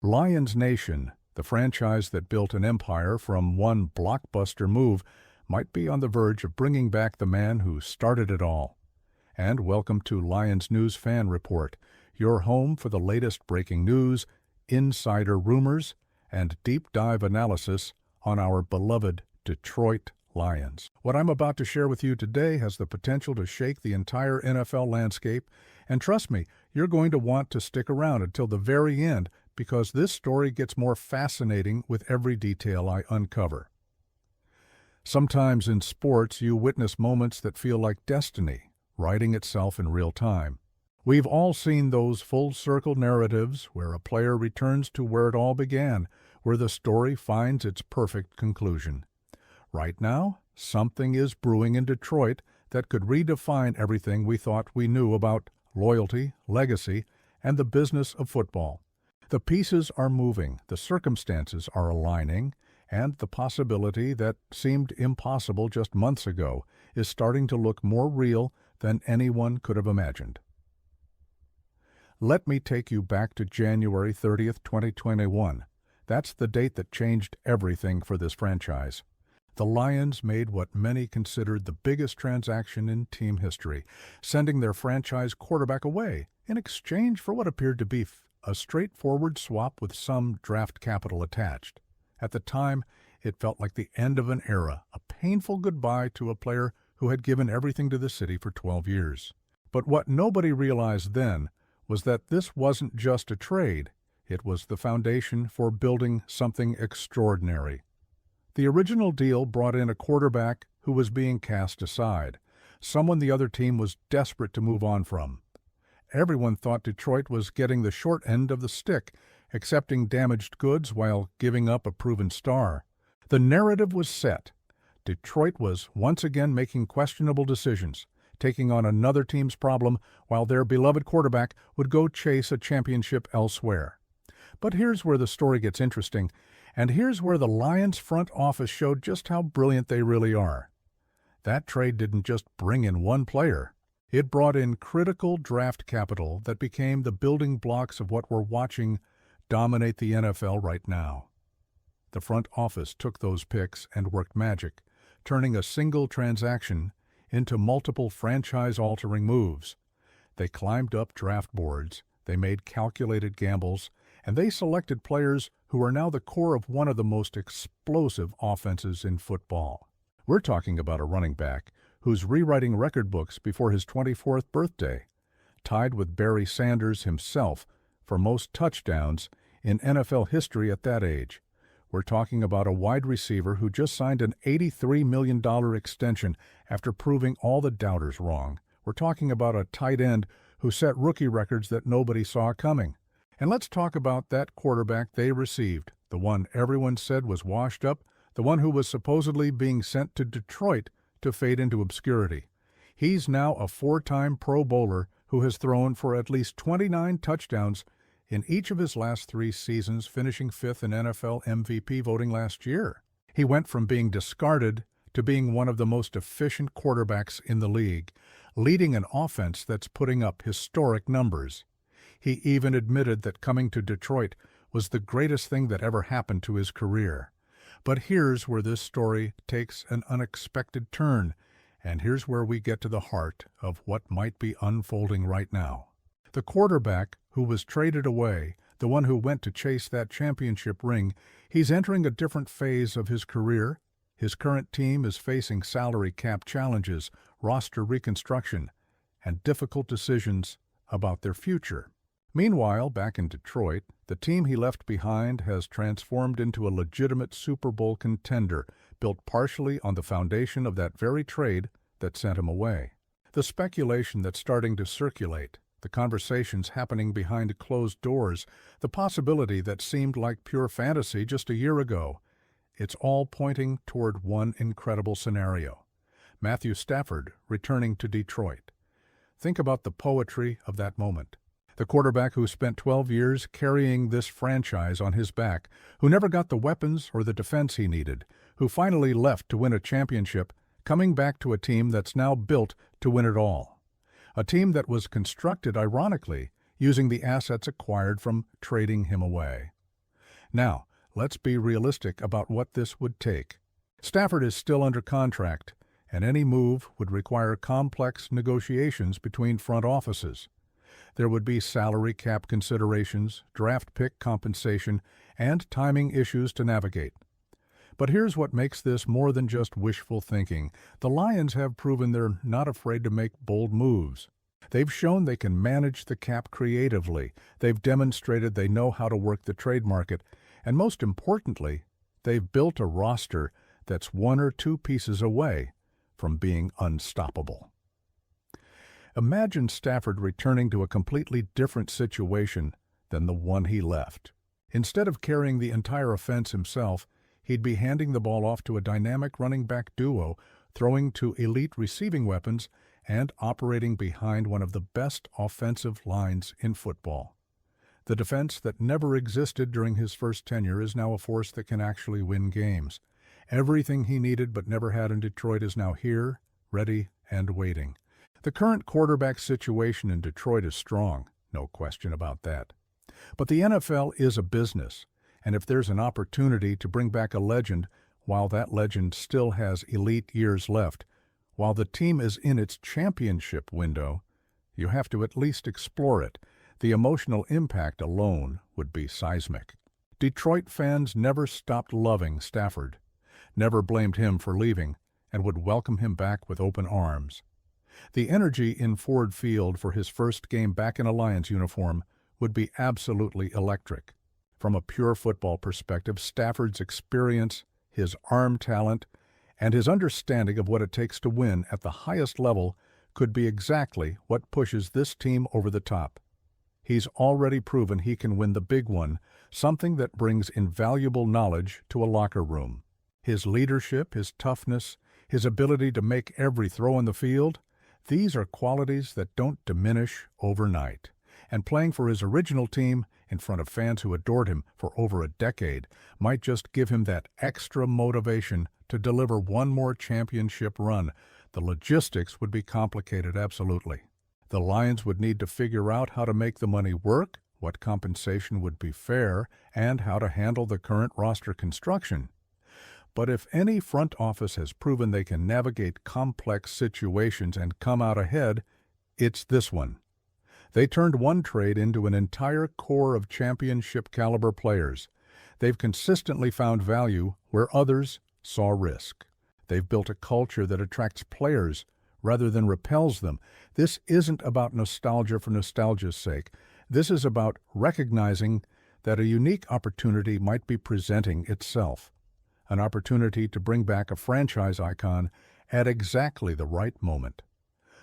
Lions Nation, the franchise that built an empire from one blockbuster move, might be on the verge of bringing back the man who started it all. And welcome to Lions News Fan Report, your home for the latest breaking news, insider rumors, and deep dive analysis on our beloved Detroit Lions. What I'm about to share with you today has the potential to shake the entire NFL landscape, and trust me, you're going to want to stick around until the very end because this story gets more fascinating with every detail I uncover. Sometimes in sports, you witness moments that feel like destiny, writing itself in real time. We've all seen those full-circle narratives where a player returns to where it all began, where the story finds its perfect conclusion. Right now, something is brewing in Detroit that could redefine everything we thought we knew about loyalty, legacy, and the business of football. The pieces are moving, the circumstances are aligning, and the possibility that seemed impossible just months ago is starting to look more real than anyone could have imagined. Let me take you back to January 30th, 2021. That's the date that changed everything for this franchise. The Lions made what many considered the biggest transaction in team history, sending their franchise quarterback away in exchange for what appeared to be a straightforward swap with some draft capital attached. At the time, it felt like the end of an era, a painful goodbye to a player who had given everything to the city for 12 years. But what nobody realized then was that this wasn't just a trade, it was the foundation for building something extraordinary. The original deal brought in a quarterback who was being cast aside, someone the other team was desperate to move on from. Everyone thought Detroit was getting the short end of the stick, accepting damaged goods while giving up a proven star. The narrative was set. Detroit was once again making questionable decisions, taking on another team's problem while their beloved quarterback would go chase a championship elsewhere. But here's where the story gets interesting, and here's where the Lions front office showed just how brilliant they really are. That trade didn't just bring in one player. It brought in critical draft capital that became the building blocks of what we're watching dominate the NFL right now. The front office took those picks and worked magic, turning a single transaction into multiple franchise-altering moves. They climbed up draft boards, they made calculated gambles, and they selected players who are now the core of one of the most explosive offenses in football. We're talking about a running back who's rewriting record books before his 24th birthday, tied with Barry Sanders himself for most touchdowns in NFL history at that age. We're talking about a wide receiver who just signed an $83 million extension after proving all the doubters wrong. We're talking about a tight end who set rookie records that nobody saw coming. And let's talk about that quarterback they received, the one everyone said was washed up, the one who was supposedly being sent to Detroit to fade into obscurity. He's now a four-time Pro Bowler who has thrown for at least 29 touchdowns in each of his last 3 seasons, finishing 5th in NFL MVP voting last year. He went from being discarded to being one of the most efficient quarterbacks in the league, leading an offense that's putting up historic numbers. He even admitted that coming to Detroit was the greatest thing that ever happened to his career. But here's where this story takes an unexpected turn, and here's where we get to the heart of what might be unfolding right now. The quarterback who was traded away, the one who went to chase that championship ring, he's entering a different phase of his career. His current team is facing salary cap challenges, roster reconstruction, and difficult decisions about their future. Meanwhile, back in Detroit, the team he left behind has transformed into a legitimate Super Bowl contender, built partially on the foundation of that very trade that sent him away. The speculation that's starting to circulate, the conversations happening behind closed doors, the possibility that seemed like pure fantasy just a year ago, it's all pointing toward one incredible scenario. Matthew Stafford returning to Detroit. Think about the poetry of that moment. The quarterback who spent 12 years carrying this franchise on his back, who never got the weapons or the defense he needed, who finally left to win a championship, coming back to a team that's now built to win it all. A team that was constructed, ironically, using the assets acquired from trading him away. Now, let's be realistic about what this would take. Stafford is still under contract, and any move would require complex negotiations between front offices. There would be salary cap considerations, draft pick compensation, and timing issues to navigate. But here's what makes this more than just wishful thinking. The Lions have proven they're not afraid to make bold moves. They've shown they can manage the cap creatively. They've demonstrated they know how to work the trade market. And most importantly, they've built a roster that's one or two pieces away from being unstoppable. Imagine Stafford returning to a completely different situation than the one he left. Instead of carrying the entire offense himself, he'd be handing the ball off to a dynamic running back duo, throwing to elite receiving weapons, and operating behind one of the best offensive lines in football. The defense that never existed during his first tenure is now a force that can actually win games. Everything he needed but never had in Detroit is now here, ready, and waiting. The current quarterback situation in Detroit is strong, no question about that. But the NFL is a business, and if there's an opportunity to bring back a legend while that legend still has elite years left, while the team is in its championship window, you have to at least explore it. The emotional impact alone would be seismic. Detroit fans never stopped loving Stafford, never blamed him for leaving, and would welcome him back with open arms. The energy in Ford Field for his first game back in a Lions uniform would be absolutely electric. From a pure football perspective, Stafford's experience, his arm talent, and his understanding of what it takes to win at the highest level could be exactly what pushes this team over the top. He's already proven he can win the big one, something that brings invaluable knowledge to a locker room. His leadership, his toughness, his ability to make every throw on the field, these are qualities that don't diminish overnight. And playing for his original team in front of fans who adored him for over a decade might just give him that extra motivation to deliver one more championship run. The logistics would be complicated, absolutely. The Lions would need to figure out how to make the money work, what compensation would be fair, and how to handle the current roster construction. But if any front office has proven they can navigate complex situations and come out ahead, it's this one. They turned one trade into an entire core of championship-caliber players. They've consistently found value where others saw risk. They've built a culture that attracts players rather than repels them. This isn't about nostalgia for nostalgia's sake. This is about recognizing that a unique opportunity might be presenting itself. An opportunity to bring back a franchise icon at exactly the right moment.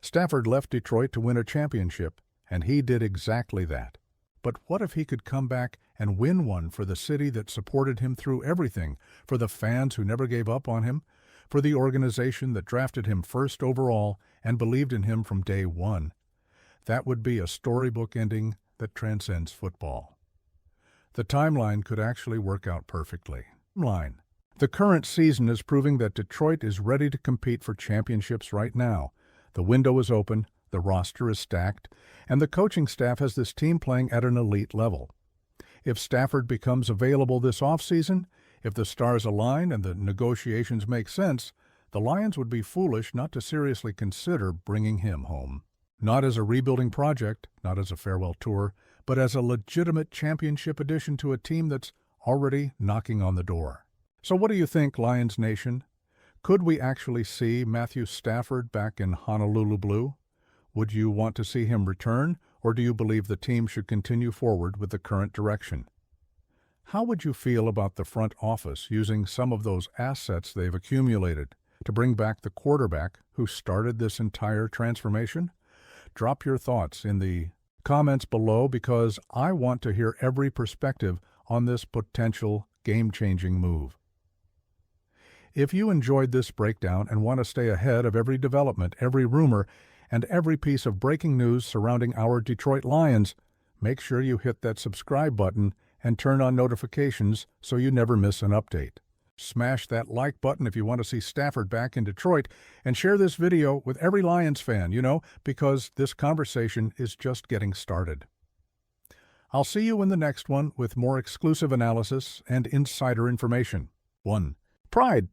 Stafford left Detroit to win a championship, and he did exactly that. But what if he could come back and win one for the city that supported him through everything, for the fans who never gave up on him, for the organization that drafted him first overall and believed in him from day one? That would be a storybook ending that transcends football. The timeline could actually work out perfectly. The current season is proving that Detroit is ready to compete for championships right now. The window is open, the roster is stacked, and the coaching staff has this team playing at an elite level. If Stafford becomes available this offseason, if the stars align and the negotiations make sense, the Lions would be foolish not to seriously consider bringing him home. Not as a rebuilding project, not as a farewell tour, but as a legitimate championship addition to a team that's already knocking on the door. So what do you think, Lions Nation? Could we actually see Matthew Stafford back in Honolulu Blue? Would you want to see him return, or do you believe the team should continue forward with the current direction? How would you feel about the front office using some of those assets they've accumulated to bring back the quarterback who started this entire transformation? Drop your thoughts in the comments below, because I want to hear every perspective on this potential game-changing move. If you enjoyed this breakdown and want to stay ahead of every development, every rumor, and every piece of breaking news surrounding our Detroit Lions, make sure you hit that subscribe button and turn on notifications so you never miss an update. Smash that like button if you want to see Stafford back in Detroit, and share this video with every Lions fan, because this conversation is just getting started. I'll see you in the next one with more exclusive analysis and insider information. 1. Pride